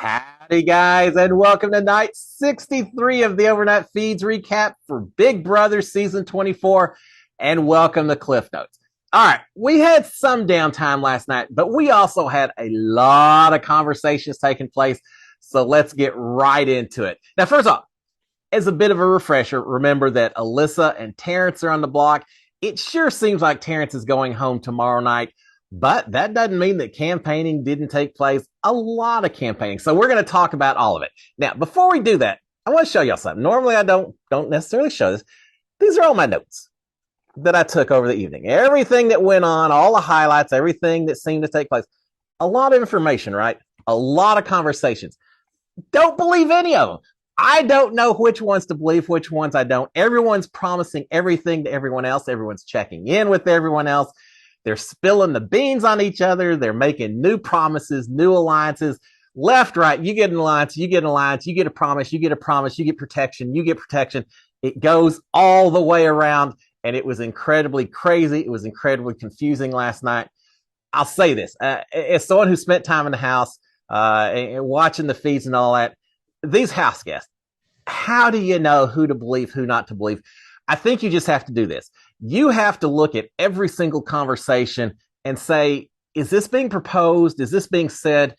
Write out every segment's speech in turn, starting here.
Howdy, guys, and welcome to night 63 of the Overnight Feeds recap for Big Brother Season 24, and welcome to Cliff Notes. All right, we had some downtime last night, but we also had a lot of conversations taking place, so let's get right into it. Now, first off, as a bit of a refresher, remember that Alyssa and Terence are on the block. It sure seems like Terence is going home tomorrow night, but that doesn't mean that campaigning didn't take place. A lot of campaigning. So we're going to talk about all of it. Now, before we do that, I want to show y'all something. Normally, I don't necessarily show this. These are all my notes that I took over the evening. Everything that went on, all the highlights, everything that seemed to take place. A lot of information, right? A lot of conversations. Don't believe any of them. I don't know which ones to believe, which ones I don't. Everyone's promising everything to everyone else. Everyone's checking in with everyone else. They're spilling the beans on each other. They're making new promises, new alliances. Left, right, you get an alliance, you get an alliance, you get a promise, you get a promise, you get protection, you get protection. It goes all the way around, and it was incredibly crazy. It was incredibly confusing last night. I'll say this, as someone who spent time in the house and watching the feeds and all that, these house guests, how do you know who to believe, who not to believe? I think you just have to do this. You have to look at every single conversation and say, is this being proposed? Is this being said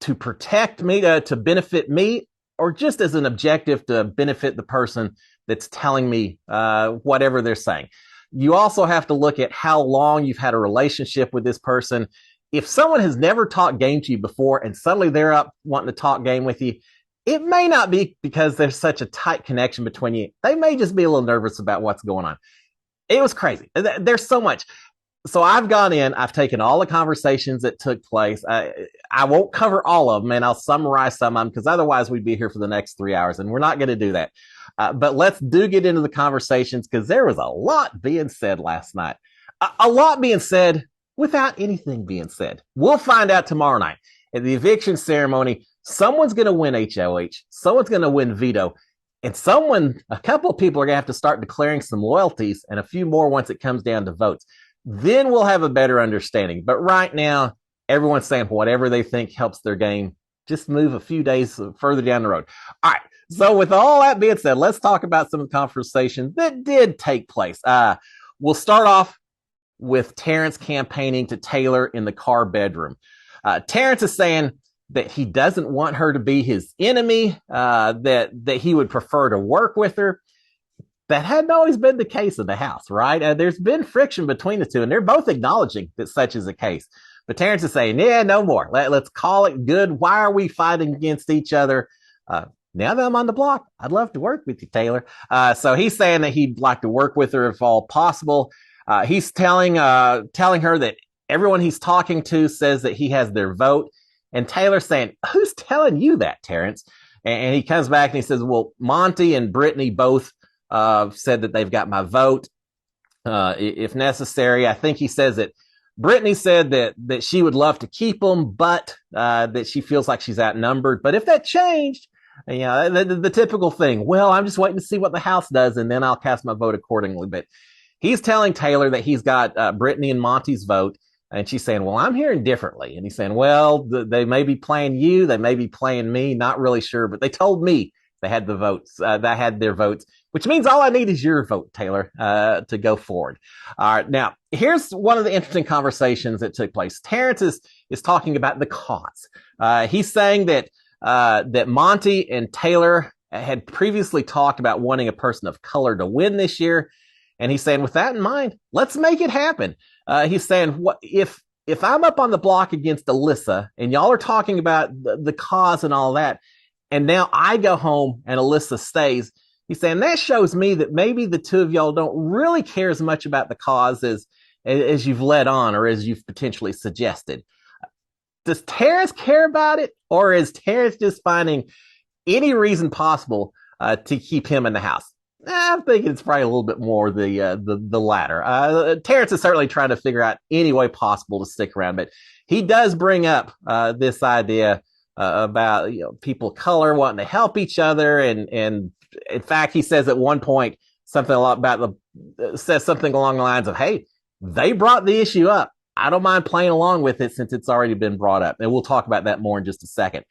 to protect me, to benefit me, or just as an objective to benefit the person that's telling me whatever they're saying? You also have to look at how long you've had a relationship with this person. If someone has never talked game to you before and suddenly they're up wanting to talk game with you, it may not be because there's such a tight connection between you. They may just be a little nervous about what's going on. It was crazy. There's so much. So I've gone in, I've taken all the conversations that took place. I won't cover all of them, and I'll summarize some of them because otherwise we'd be here for the next 3 hours, and we're not going to do that. But let's get into the conversations because there was a lot being said last night. A lot being said without anything being said. We'll find out tomorrow night at the eviction ceremony. Someone's going to win HOH. Someone's going to win veto. And a couple of people are going to have to start declaring some loyalties and a few more once it comes down to votes. Then we'll have a better understanding. But right now, everyone's saying whatever they think helps their game. Just move a few days further down the road. All right. So with all that being said, let's talk about some of the conversations that did take place. We'll start off with Terence campaigning to Taylor in the car bedroom. Terence is saying that he doesn't want her to be his enemy, that he would prefer to work with her. That hadn't always been the case in the house, right? There's been friction between the two, and they're both acknowledging that such is the case. But Terence is saying, yeah, no more. Let's call it good. Why are we fighting against each other? Now that I'm on the block, I'd love to work with you, Taylor. So he's saying that he'd like to work with her if all possible. He's telling her that everyone he's talking to says that he has their vote. And Taylor's saying, who's telling you that, Terence? And he comes back and he says, well, Monty and Brittany both said that they've got my vote if necessary. I think he says that Brittany said that she would love to keep them, but that she feels like she's outnumbered. But if that changed, the typical thing, well, I'm just waiting to see what the house does, and then I'll cast my vote accordingly. But he's telling Taylor that he's got Brittany and Monty's vote. And she's saying, well, I'm hearing differently. And he's saying, well, they may be playing you. They may be playing me. Not really sure. But they told me they had the votes. They had their votes, which means all I need is your vote, Taylor, to go forward. All right. Now, here's one of the interesting conversations that took place. Terence is talking about the cause. He's saying that Monty and Taylor had previously talked about wanting a person of color to win this year. And he's saying, with that in mind, let's make it happen. He's saying, what if I'm up on the block against Alyssa and y'all are talking about the cause and all that, and now I go home and Alyssa stays, he's saying that shows me that maybe the two of y'all don't really care as much about the cause as you've led on or as you've potentially suggested. Does Terence care about it, or is Terence just finding any reason possible to keep him in the house? I'm thinking it's probably a little bit more the latter. Terence is certainly trying to figure out any way possible to stick around, but he does bring up this idea about people of color wanting to help each other, and in fact, he says at one point something along the lines of, "Hey, they brought the issue up. I don't mind playing along with it since it's already been brought up. And we'll talk about that more in just a second.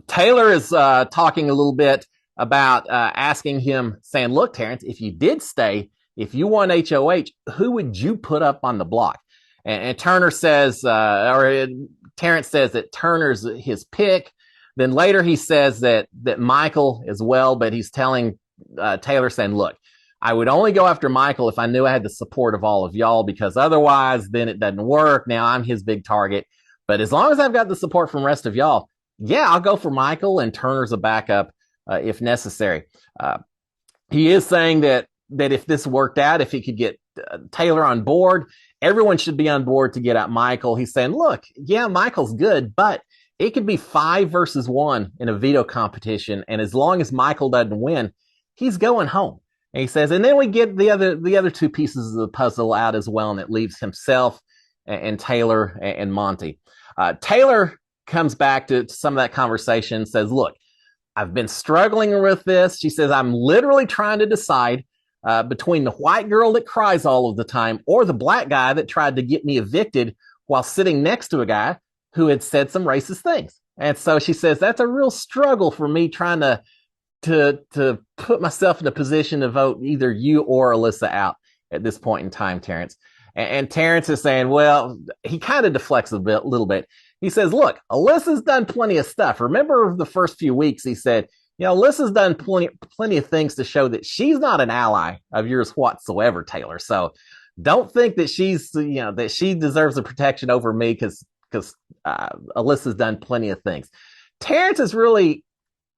Taylor is talking a little bit about asking him, saying, look, Terence, if you did stay, if you won HOH, who would you put up on the block? And Turner says, Terence says that Turner's his pick. Then later he says that Michael as well, but he's telling Taylor, saying, look, I would only go after Michael if I knew I had the support of all of y'all, because otherwise then it doesn't work. Now I'm his big target. But as long as I've got the support from the rest of y'all, yeah, I'll go for Michael, and Turner's a backup if necessary. He is saying that if this worked out, if he could get Taylor on board, everyone should be on board to get out Michael. He's saying, look, yeah, Michael's good, but it could be 5 versus 1 in a veto competition. And as long as Michael doesn't win, he's going home. And he says, and then we get the other 2 pieces of the puzzle out as well. And it leaves himself and Taylor and Monty. Taylor comes back to some of that conversation, says, look, I've been struggling with this. She says, I'm literally trying to decide between the white girl that cries all of the time or the black guy that tried to get me evicted while sitting next to a guy who had said some racist things. And so she says, that's a real struggle for me trying to put myself in a position to vote either you or Alyssa out at this point in time, Terence. And Terence is saying, well, he kind of deflects a little bit. He says, look, Alyssa's done plenty of stuff. Remember the first few weeks, he said, Alyssa's done plenty of things to show that she's not an ally of yours whatsoever, Taylor. So don't think that that she deserves the protection over me because Alyssa's done plenty of things. Terence is really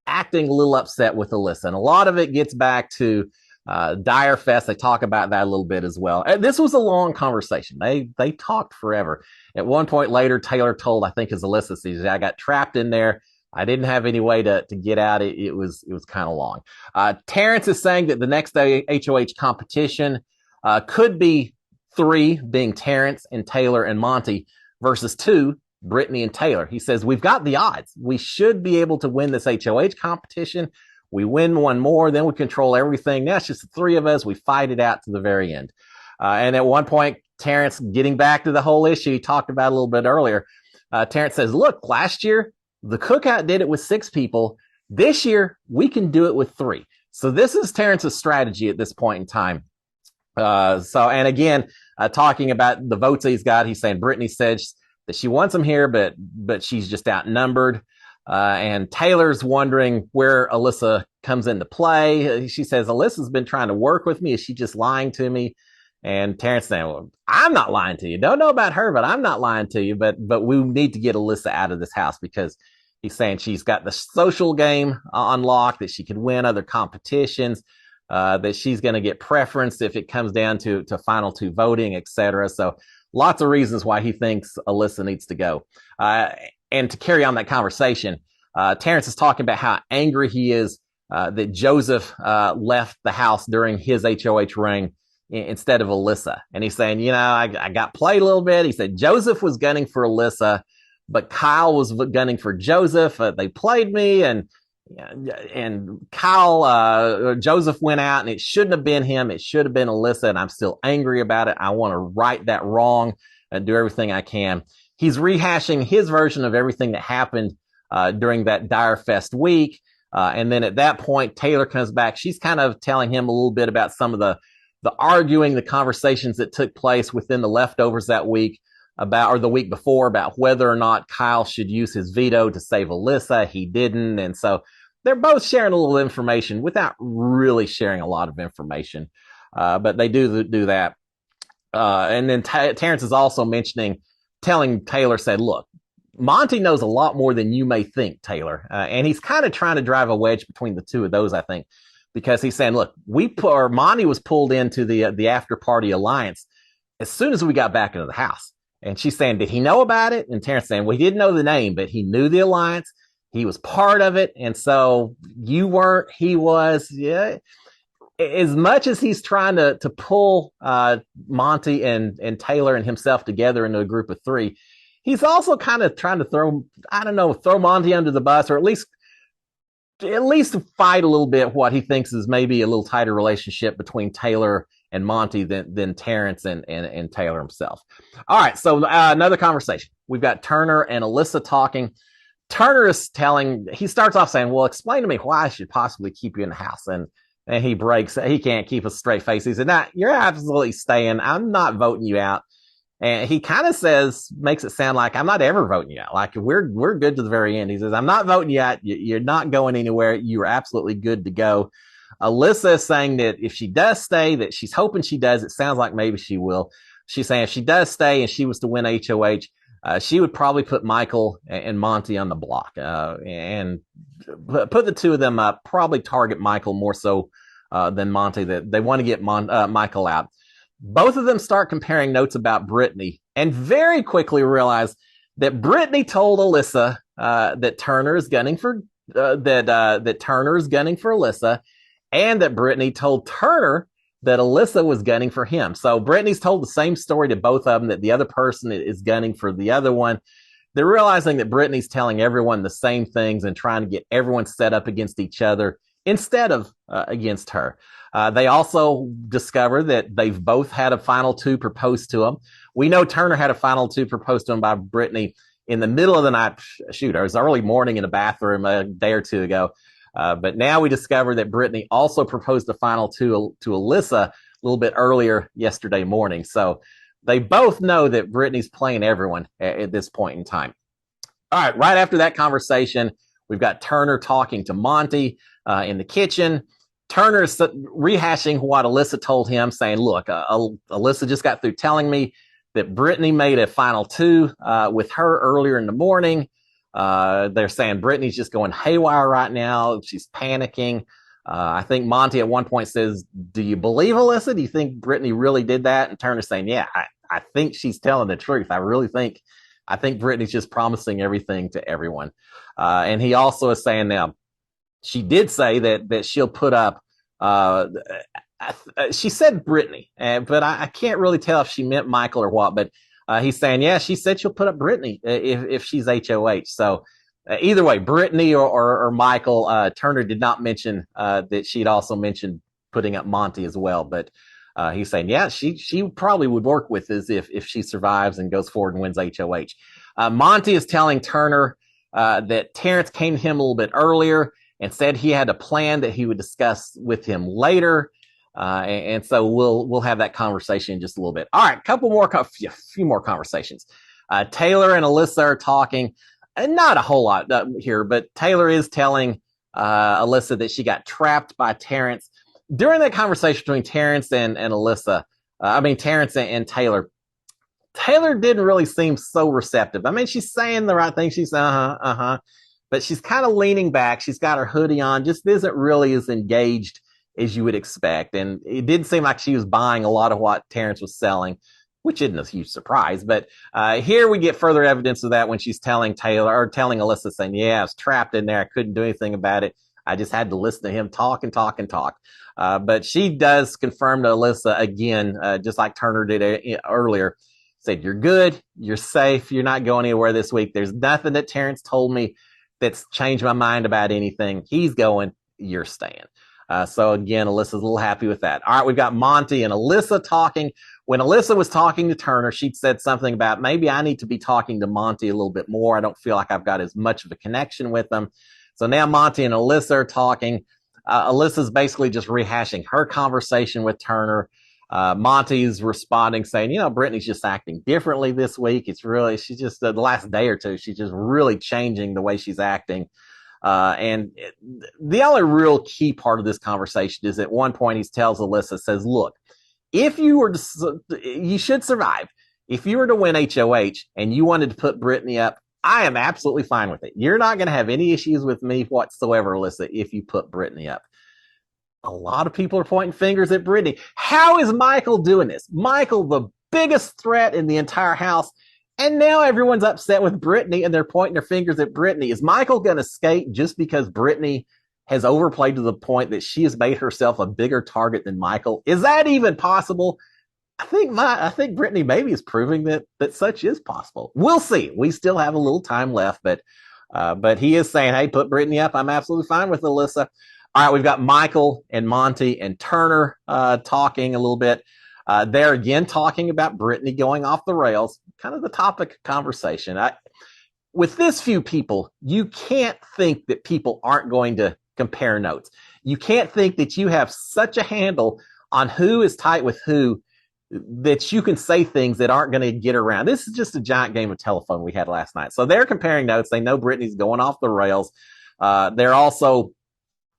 acting a little upset with Alyssa, and a lot of it gets back to Dyer Fest. They talk about that a little bit as well. And this was a long conversation. They talked forever. At one point later, Taylor told, I think, as Alyssa says, I got trapped in there. I didn't have any way to get out. It was kind of long. Terence is saying that the next day HOH competition could be 3, being Terence and Taylor and Monty, versus 2, Brittany and Taylor. He says, we've got the odds. We should be able to win this HOH competition. We win one more, then we control everything. Now it's just the 3 of us. We fight it out to the very end. And at one point, Terence, getting back to the whole issue he talked about a little bit earlier, Terence says, look, last year, the cookout did it with 6 people. This year, we can do it with 3. So this is Terence's strategy at this point in time. And again, talking about the votes he's got, he's saying Brittany says that she wants him here, but she's just outnumbered. And Taylor's wondering where Alyssa comes into play. She says, Alyssa's been trying to work with me. Is she just lying to me? And Terence saying, well, I'm not lying to you. Don't know about her, but I'm not lying to you. But we need to get Alyssa out of this house, because he's saying she's got the social game on lock, that she can win other competitions, that she's going to get preference if it comes down to final 2 voting, etc. So lots of reasons why he thinks Alyssa needs to go. And to carry on that conversation, Terence is talking about how angry he is that Joseph left the house during his HOH reign instead of Alyssa. And he's saying, I got played a little bit. He said Joseph was gunning for Alyssa, but Kyle was gunning for Joseph. They played me, and Joseph went out, and it shouldn't have been him. It should have been Alyssa, and I'm still angry about it. I want to right that wrong and do everything I can. He's rehashing his version of everything that happened during that Dyer Fest week. And then at that point, Taylor comes back. She's kind of telling him a little bit about some of the arguing, the conversations that took place within the leftovers that week or the week before, about whether or not Kyle should use his veto to save Alyssa. He didn't. And so they're both sharing a little information without really sharing a lot of information. But they do that. And then Terence is also telling Taylor, said, look, Monty knows a lot more than you may think, Taylor. And he's kind of trying to drive a wedge between the 2 of those, I think, because he's saying, look, Monty was pulled into the after party alliance as soon as we got back into the house. And she's saying, did he know about it? And Terence saying, well, he didn't know the name, but he knew the alliance. He was part of it. And so you weren't, he was. Yeah. As much as he's trying to pull Monty and Taylor and himself together into a group of 3, he's also kind of trying to throw Monty under the bus, or at least fight a little bit what he thinks is maybe a little tighter relationship between Taylor and Monty than Terence and Taylor himself. All right, so another conversation. We've got Turner and Alyssa talking. Turner is he starts off saying, well, explain to me why I should possibly keep you in the house. And he can't keep a straight face. He said, nah, you're absolutely staying. I'm not voting you out. And he kind of makes it sound like I'm not ever voting you out. Like we're good to the very end. He says, I'm not voting you out. You're not going anywhere. You're absolutely good to go. Alyssa is saying that if she does stay, that she's hoping she does. It sounds like maybe she will. She's saying if she does stay and she was to win HOH, she would probably put Michael and Monty on the block and put the two of them up, probably target Michael more so than Monty. That they want to get Michael out. Both of them start comparing notes about Brittany and very quickly realize that Brittany told Alyssa that Turner is gunning for that Turner is gunning for Alyssa, and that Brittany told Turner that Alyssa was gunning for him. So Brittany's told the same story to both of them, that the other person is gunning for the other one. They're realizing that Brittany's telling everyone the same things and trying to get everyone set up against each other instead of against her. They also discover that they've both had a final two proposed to them. We know Turner had a final two proposed to him by Brittany in the middle of the night. Shoot, it was early morning in a bathroom a day or two ago. But now we discover that Brittany also proposed a final two to Alyssa a little bit earlier yesterday morning. So they both know that Brittany's playing everyone at this point in time. All right, right after that conversation, we've got Turner talking to Monty in the kitchen. Turner is rehashing what Alyssa told him, saying, look, Alyssa just got through telling me that Brittany made a final two with her earlier in the morning. They're saying Brittany's just going haywire right now. She's panicking. I think Monty at one point says, do you believe Alyssa? Do you think Brittany really did that? And Turner's saying, yeah, I think she's telling the truth. I think Brittany's just promising everything to everyone. And he also is saying now, she did say that she'll put up, she said Brittany, but I can't really tell if she meant Michael or what, but he's saying, yeah, she said she'll put up Brittany if she's HOH. So either way, Brittany or Michael, Turner did not mention that she'd also mentioned putting up Monty as well. But he's saying, yeah, she probably would work with this if she survives and goes forward and wins HOH. Monty is telling Turner that Terence came to him a little bit earlier and said he had a plan that he would discuss with him later. And so we'll have that conversation in just a little bit. All right, a few more conversations. Taylor and Alyssa are talking, and not a whole lot here, but Taylor is telling Alyssa that she got trapped by Terence. During that conversation between Terence and Alyssa, Terence and Taylor, Taylor didn't really seem so receptive. I mean, she's saying the right thing. She's but she's kind of leaning back. She's got her hoodie on, just isn't really as engaged as you would expect. And it did seem like she was buying a lot of what Terence was selling, which isn't a huge surprise. But here we get further evidence of that when she's telling Alyssa, saying, yeah, I was trapped in there. I couldn't do anything about it. I just had to listen to him talk and talk and talk. But she does confirm to Alyssa again, just like Turner did earlier, said, you're good, you're safe, you're not going anywhere this week. There's nothing that Terence told me that's changed my mind about anything. He's going, you're staying. So again, Alyssa's a little happy with that. All right, we've got Monty and Alyssa talking. When Alyssa was talking to Turner, she'd said something about maybe I need to be talking to Monty a little bit more. I don't feel like I've got as much of a connection with him. So now Monty and Alyssa are talking. Alyssa's basically just rehashing her conversation with Turner. Monty's responding saying, Brittany's just acting differently this week. She's just the last day or two, she's just really changing the way she's acting. And the only real key part of this conversation is at one point he tells Alyssa, says, look, if you should survive. If you were to win HOH and you wanted to put Brittany up, I am absolutely fine with it. You're not going to have any issues with me whatsoever, Alyssa, if you put Brittany up. A lot of people are pointing fingers at Brittany. How is Michael doing this? Michael, the biggest threat in the entire house. And now everyone's upset with Brittany and they're pointing their fingers at Brittany. Is Michael going to skate just because Brittany has overplayed to the point that she has made herself a bigger target than Michael? Is that even possible? I think Brittany maybe is proving that such is possible. We'll see. We still have a little time left, but he is saying, hey, put Brittany up. I'm absolutely fine with Alyssa. All right, we've got Michael and Monty and Turner talking a little bit. They're again talking about Brittany going off the rails, kind of the topic of conversation. With this few people, you can't think that people aren't going to compare notes. You can't think that you have such a handle on who is tight with who that you can say things that aren't going to get around. This is just a giant game of telephone we had last night. So they're comparing notes. They know Brittany's going off the rails. They're also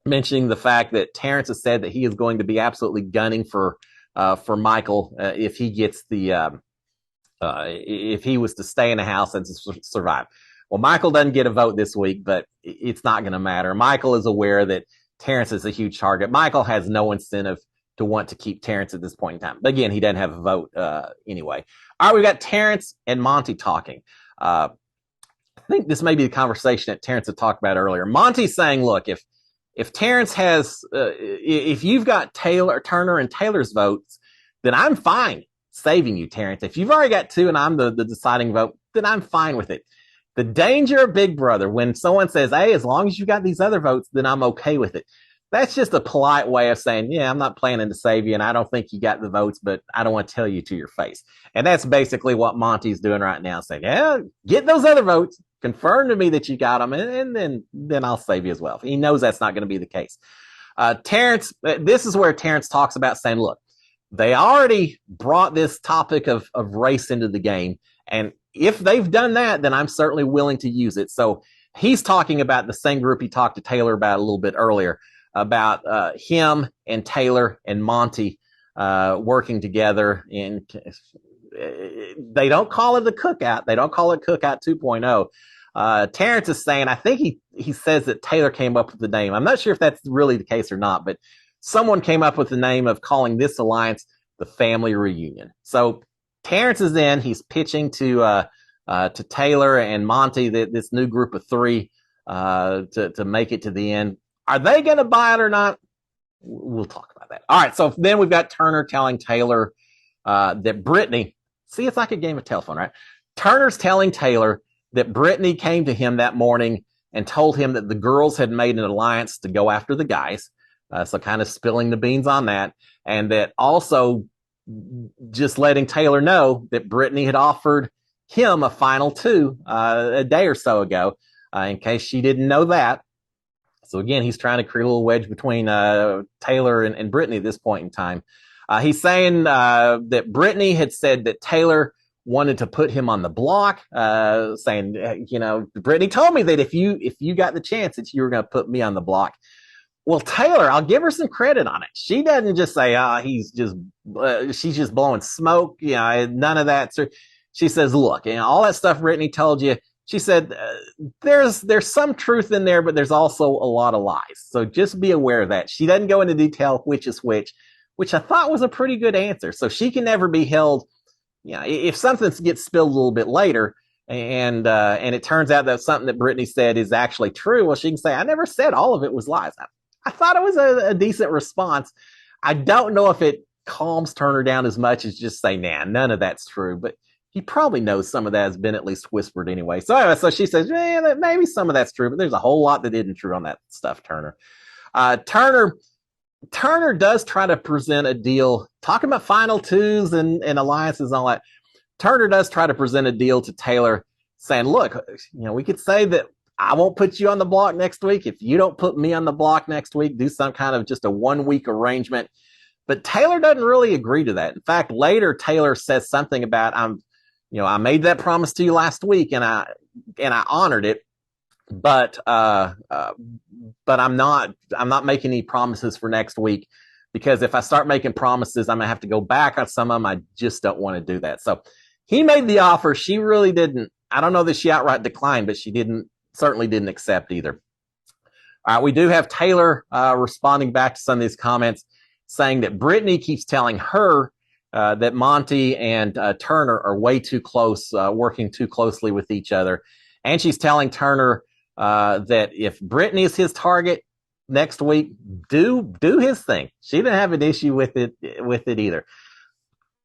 mentioning the fact that Terence has said that he is going to be absolutely gunning for Michael if he gets if he was to stay in the house and survive. Well, Michael doesn't get a vote this week, but it's not going to matter. Michael is aware that Terence is a huge target. Michael has no incentive to want to keep Terence at this point in time. But again, he doesn't have a vote anyway. All right, we've got Terence and Monty talking. I think this may be the conversation that Terence had talked about earlier. Monty's saying, look, if Terence has, if you've got Turner and Taylor's votes, then I'm fine saving you, Terence. If you've already got two and I'm the deciding vote, then I'm fine with it. The danger of Big Brother, when someone says, hey, as long as you got these other votes, then I'm okay with it. That's just a polite way of saying, yeah, I'm not planning to save you, and I don't think you got the votes, but I don't want to tell you to your face. And that's basically what Monty's doing right now, saying, yeah, get those other votes, confirm to me that you got them, and then I'll save you as well. He knows that's not going to be the case. Terence, this is where Terence talks about saying, look, they already brought this topic of race into the game, and if they've done that, then I'm certainly willing to use it. So he's talking about the same group he talked to Taylor about a little bit earlier, about him and Taylor and Monty working together. And they don't call it the cookout. They don't call it Cookout 2.0. Terence is saying, I think he says that Taylor came up with the name. I'm not sure if that's really the case or not, but someone came up with the name of calling this alliance the Family Reunion. So Terence is in. He's pitching to Taylor and Monty, this new group of three, to make it to the end. Are they going to buy it or not? We'll talk about that. All right. So then we've got Turner telling Taylor that Brittany. See, it's like a game of telephone, right? Turner's telling Taylor that Brittany came to him that morning and told him that the girls had made an alliance to go after the guys. So kind of spilling the beans on that, and that also just letting Taylor know that Brittany had offered him a final two a day or so ago, in case she didn't know that. So again, he's trying to create a little wedge between Taylor and Brittany at this point in time. He's saying that Brittany had said that Taylor wanted to put him on the block, saying, Brittany told me that if you got the chance that you were going to put me on the block. Well, Taylor, I'll give her some credit on it. She doesn't just say, she's just blowing smoke. None of that. So she says, look, all that stuff Brittany told you, she said, there's some truth in there, but there's also a lot of lies. So just be aware of that. She doesn't go into detail which is which I thought was a pretty good answer. So she can never be held, if something gets spilled a little bit later, and it turns out that something that Brittany said is actually true, well, she can say, I never said all of it was lies. I thought it was a decent response. I don't know if it calms Turner down as much as just say, nah, none of that's true. But he probably knows some of that has been at least whispered anyway. So anyway, so she says, yeah, maybe some of that's true, but there's a whole lot that isn't true on that stuff, Turner. Turner does try to present a deal, talking about final twos and alliances and all that. Turner does try to present a deal to Taylor, saying, look, we could say that I won't put you on the block next week. If you don't put me on the block next week, do some kind of just a 1 week arrangement. But Taylor doesn't really agree to that. In fact, later Taylor says something about, I made that promise to you last week and I honored it, but I'm not making any promises for next week, because if I start making promises, I'm gonna have to go back on some of them. I just don't want to do that. So he made the offer. She really didn't. I don't know that she outright declined, but she certainly didn't accept either. All right, we do have Taylor responding back to some of these comments, saying that Brittany keeps telling her that Monty and Turner are way too close, working too closely with each other. And she's telling Turner that if Brittany is his target next week, do his thing. She didn't have an issue with it either.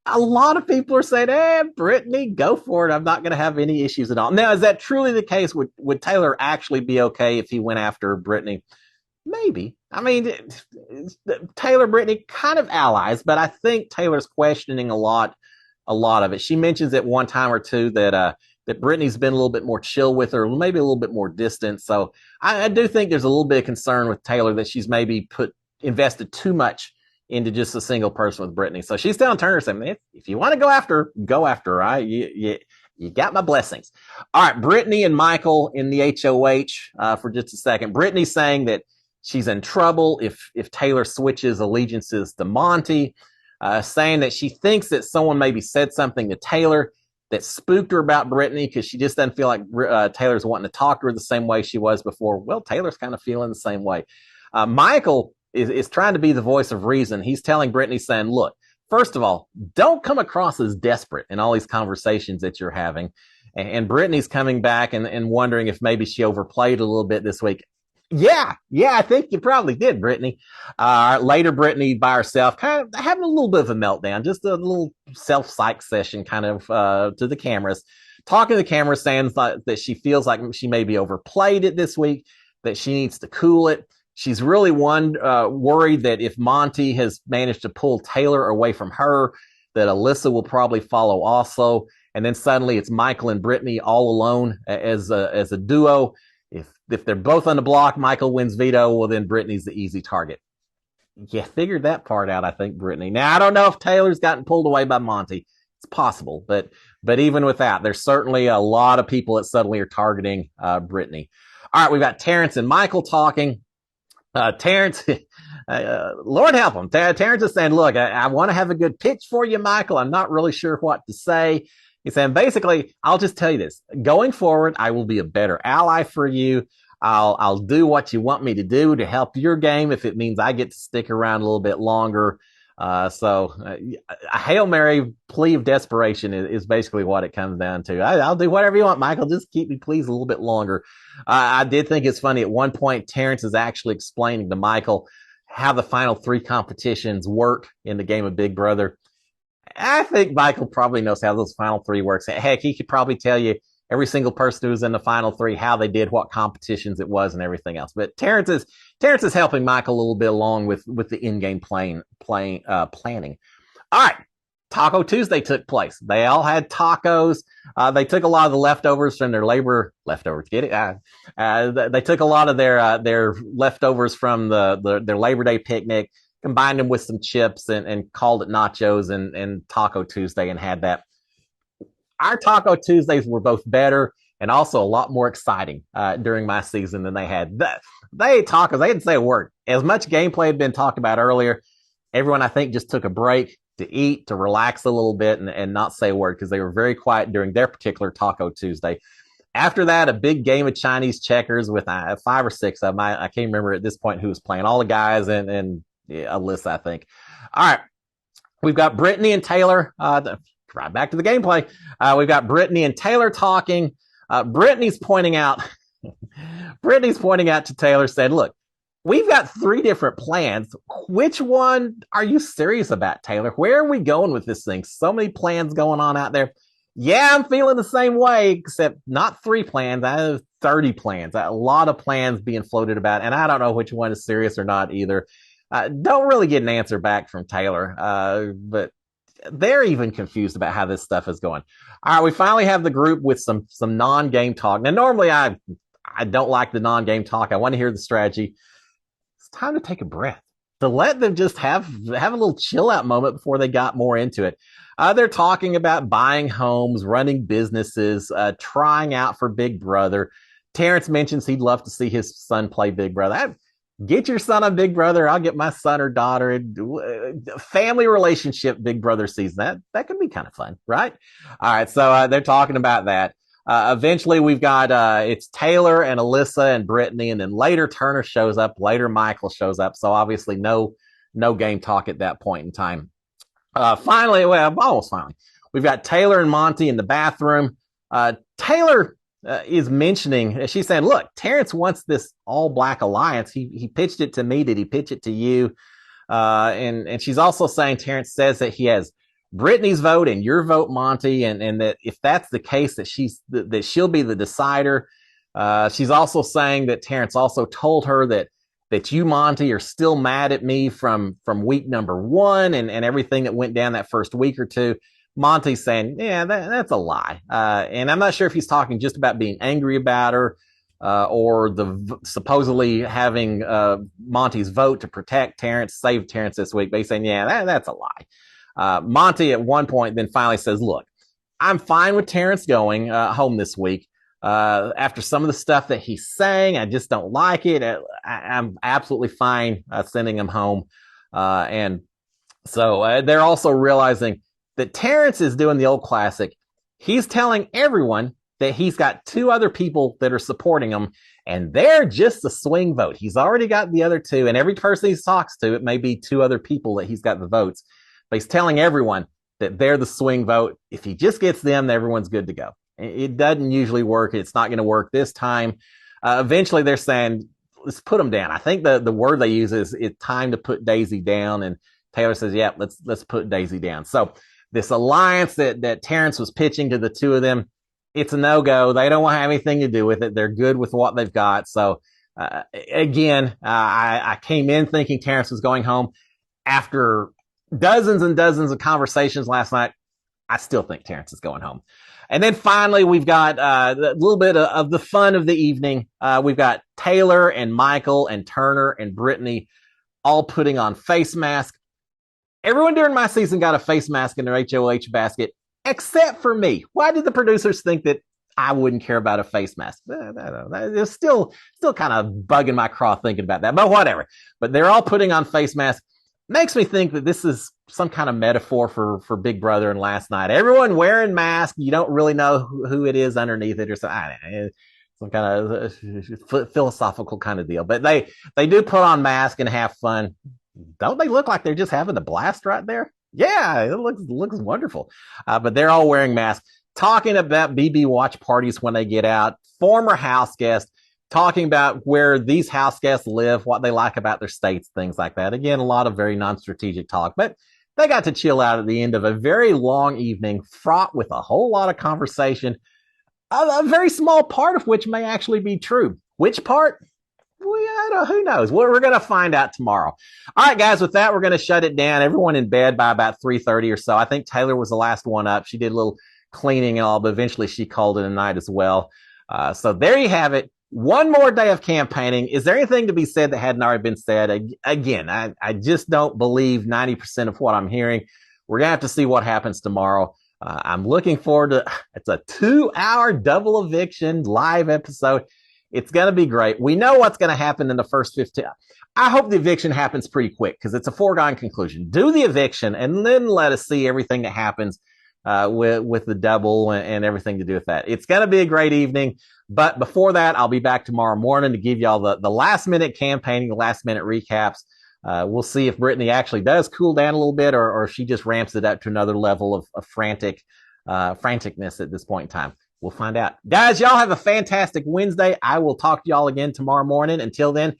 A lot of people are saying, Brittany, go for it. I'm not going to have any issues at all. Now, is that truly the case? Would Taylor actually be okay if he went after Brittany? Maybe. I mean, Taylor, Brittany, kind of allies, but I think Taylor's questioning a lot of it. She mentions at one time or two that Brittany's been a little bit more chill with her, maybe a little bit more distant. So I do think there's a little bit of concern with Taylor that she's maybe invested too much into just a single person with Brittany. So she's telling Turner, saying, if you want to go after her, right? You got my blessings. All right, Brittany and Michael in the HOH for just a second. Brittany's saying that she's in trouble if Taylor switches allegiances to Monty, saying that she thinks that someone maybe said something to Taylor that spooked her about Brittany because she just doesn't feel like Taylor's wanting to talk to her the same way she was before. Well, Taylor's kind of feeling the same way. Michael is trying to be the voice of reason. He's telling Brittany, saying, look, first of all, don't come across as desperate in all these conversations that you're having. And Brittany's coming back and wondering if maybe she overplayed a little bit this week. Yeah, I think you probably did, Brittany. Later, Brittany by herself, kind of having a little bit of a meltdown, just a little self-psych session kind of to the cameras, talking to the camera, saying that she feels like she maybe overplayed it this week, that she needs to cool it. She's really worried that if Monty has managed to pull Taylor away from her, that Alyssa will probably follow also. And then suddenly it's Michael and Brittany all alone as a duo. If they're both on the block, Michael wins veto, well, then Brittany's the easy target. You figured that part out, I think, Brittany. Now, I don't know if Taylor's gotten pulled away by Monty. It's possible, but even with that, there's certainly a lot of people that suddenly are targeting Brittany. All right, we've got Terence and Michael talking. Terence, Lord help him. Terence is saying, look, I want to have a good pitch for you, Michael. I'm not really sure what to say. He's saying, basically, I'll just tell you this. Going forward, I will be a better ally for you. I'll do what you want me to do to help your game if it means I get to stick around a little bit longer. So a Hail Mary plea of desperation is basically what it comes down to. I'll do whatever you want, Michael. Just keep me, please, a little bit longer. I did think it's funny. At one point, Terence is actually explaining to Michael how the final three competitions work in the game of Big Brother. I think Michael probably knows how those final three works. Heck, he could probably tell you every single person who's in the final three, how they did, what competitions it was, and everything else. But Terence is helping Michael a little bit along with the in-game planning. All right, Taco Tuesday took place. They all had tacos. They took a lot of the leftovers from their leftovers. Get it? They took a lot of their leftovers from their Labor Day picnic, combined them with some chips and called it nachos and Taco Tuesday and had that. Our Taco Tuesdays were both better and also a lot more exciting during my season than they had. They ate tacos. They didn't say a word. As much gameplay had been talked about earlier, everyone, I think, just took a break to eat, to relax a little bit and not say a word because they were very quiet during their particular Taco Tuesday. After that, a big game of Chinese checkers with 5 or 6 of them. I can't remember at this point who was playing. All the guys and Alyssa, I think. All right. We've got Brittany and Taylor. Right back to the gameplay. We've got Brittany and Taylor talking. Brittany's pointing out to Taylor, said, look, we've got 3 different plans. Which one are you serious about, Taylor? Where are we going with this thing? So many plans going on out there. Yeah, I'm feeling the same way, except not 3 plans. I have 30 plans. A lot of plans being floated about, and I don't know which one is serious or not either. Don't really get an answer back from Taylor, but they're even confused about how this stuff is going. All right, we finally have the group with some non-game talk. Now, normally I don't like the non-game talk. I want to hear the strategy. It's time to take a breath, to let them just have a little chill out moment before they got more into it. They're talking about buying homes, running businesses, trying out for Big Brother. Terence mentions he'd love to see his son play Big Brother. Get your son on Big Brother. I'll get my son or daughter. Family relationship Big Brother season. That could be kind of fun, right? All right, so they're talking about that. Eventually, we've got it's Taylor and Alyssa and Brittany, and then later Turner shows up. Later, Michael shows up. So obviously, no game talk at that point in time. Finally, well, almost finally, we've got Taylor and Monty in the bathroom. Taylor is mentioning, she's saying, look, Terence wants this all black alliance. He pitched it to me. Did he pitch it to you? And she's also saying Terence says that he has Brittany's vote and your vote, Monty, and that if that's the case, that she'll be the decider. She's also saying that Terence also told her that that you, Monty, are still mad at me from week number 1 and everything that went down that first week or two. Monty's saying, yeah, that's a lie. And I'm not sure if he's talking just about being angry about her, or the supposedly having Monty's vote to protect Terence, save Terence this week. But he's saying, yeah, that's a lie. Monty at one point then finally says, look, I'm fine with Terence going home this week. After some of the stuff that he's saying, I just don't like it. I'm absolutely fine sending him home. And so they're also realizing that Terence is doing the old classic. He's telling everyone that he's got 2 other people that are supporting him, and they're just a swing vote. He's already got the other 2, and every person he talks to, it may be 2 other people that he's got the votes. But he's telling everyone that they're the swing vote. If he just gets them, everyone's good to go. It doesn't usually work. It's not going to work this time. Eventually, they're saying, let's put them down. I think the word they use is it's time to put Daisy down. And Taylor says, yeah, let's put Daisy down. So this alliance that Terence was pitching to the 2 of them, it's a no-go. They don't want to have anything to do with it. They're good with what they've got. So again, I came in thinking Terence was going home. After dozens and dozens of conversations last night, I still think Terence is going home. And then finally, we've got a little bit of the fun of the evening. We've got Taylor and Michael and Turner and Brittany all putting on face masks. Everyone during my season got a face mask in their HOH basket, except for me. Why did the producers think that I wouldn't care about a face mask? It's still kind of bugging my craw thinking about that, but whatever. But they're all putting on face masks. Makes me think that this is some kind of metaphor for Big Brother and last night. Everyone wearing masks. You don't really know who it is underneath it or something. Some kind of philosophical kind of deal. But they do put on masks and have fun. Don't they look like they're just having a blast right there? Yeah, it looks wonderful. But they're all wearing masks, talking about BB watch parties when they get out, former house guests, talking about where these house guests live, what they like about their states, things like that. Again, a lot of very non-strategic talk, but they got to chill out at the end of a very long evening, fraught with a whole lot of conversation, a very small part of which may actually be true. Which part? Who knows? We're going to find out tomorrow. All right, guys, with that, we're going to shut it down. Everyone in bed by about 3:30 or so. I think Taylor was the last one up. She did a little cleaning and all, but eventually she called it a night as well. So there you have it. One more day of campaigning. Is there anything to be said that hadn't already been said? Again, I just don't believe 90% of what I'm hearing. We're going to have to see what happens tomorrow. I'm looking forward to it's a 2-hour double eviction live episode. It's going to be great. We know what's going to happen in the first 15. I hope the eviction happens pretty quick because it's a foregone conclusion. Do the eviction and then let us see everything that happens with the double and everything to do with that. It's going to be a great evening. But before that, I'll be back tomorrow morning to give y'all the last minute campaigning, the last minute recaps. We'll see if Brittany actually does cool down a little bit or if she just ramps it up to another level of franticness at this point in time. We'll find out. Guys, y'all have a fantastic Wednesday. I will talk to y'all again tomorrow morning. Until then,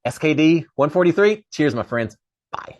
SKD 143. Cheers, my friends. Bye.